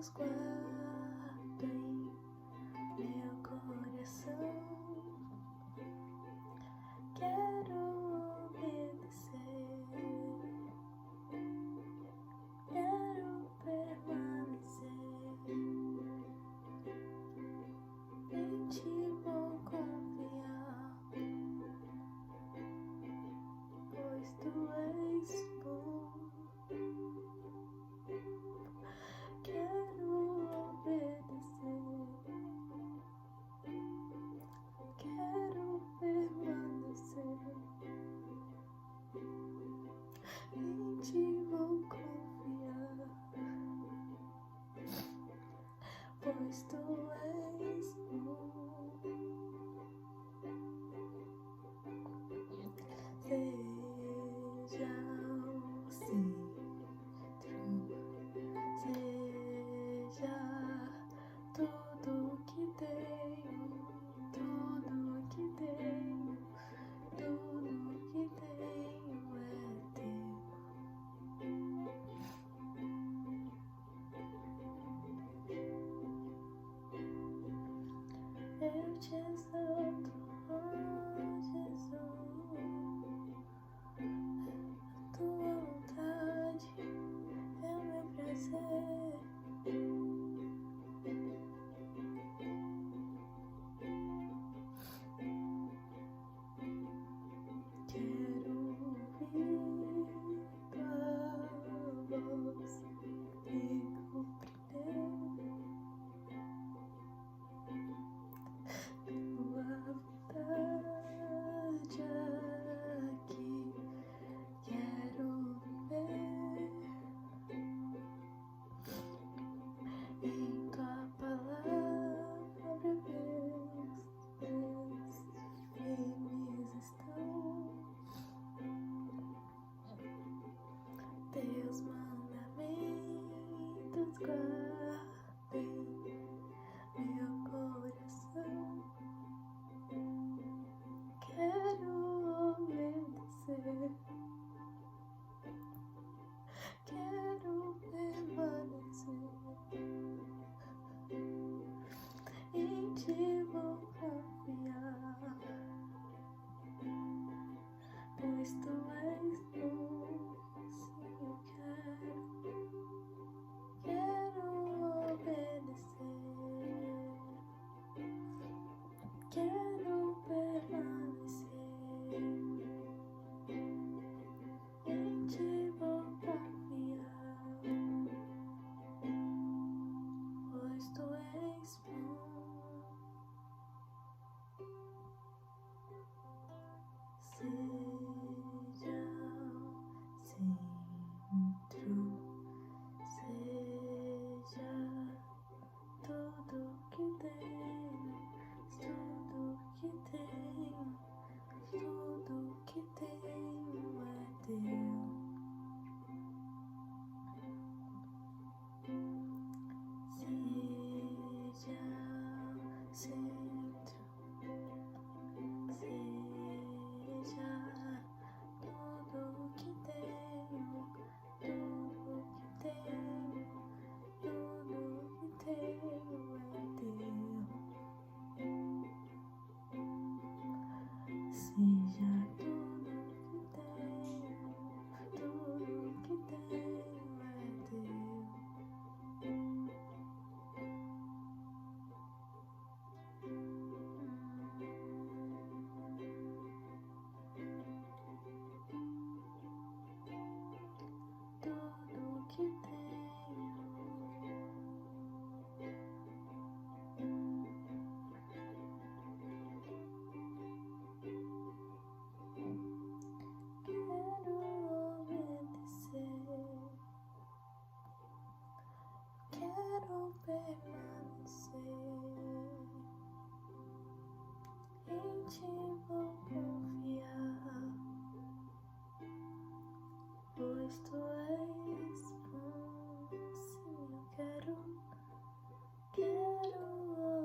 momentos guardo em meu coração. Quero obedecer, quero permanecer, em ti vou confiar, pois tu és bom. Quero obedecer, quero permanecer, em ti vou confiar, pois tu és bom. Seja o centro, seja tudo que tenho, tudo que tenho, tudo que tenho é teu. Eu te exalto, oh Jesus, tua vontade é o meu prazer. Quero ouvir tua voz e compreender tua vontade aqui. Quero viver em tua palavra, meus firmes estão. Teus mandamentos guardem meu coração. Quero obedecer, quero permanecer, em ti vou confiar, pois tu és bom. Sim, eu quero obedecer, quero permanecer, em ti vou confiar, pois tu és bom. Seja o centro, seja tudo que tenho, tudo que tenho, tudo que tenho é teu. Seja o centro, seja tudo que tenho, tudo que tenho, tudo que tenho é teu. Seja tudo que tenho, tudo que tenho é teu. Tudo que tenho, quero obedecer, quero permanecer, em ti vou confiar, pois tu és bom. Sim, eu quero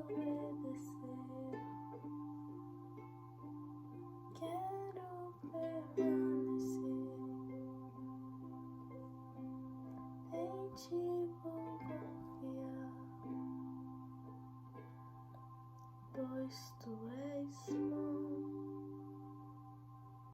obedecer, quero permanecer, em ti vou confiar. pois tu és bom.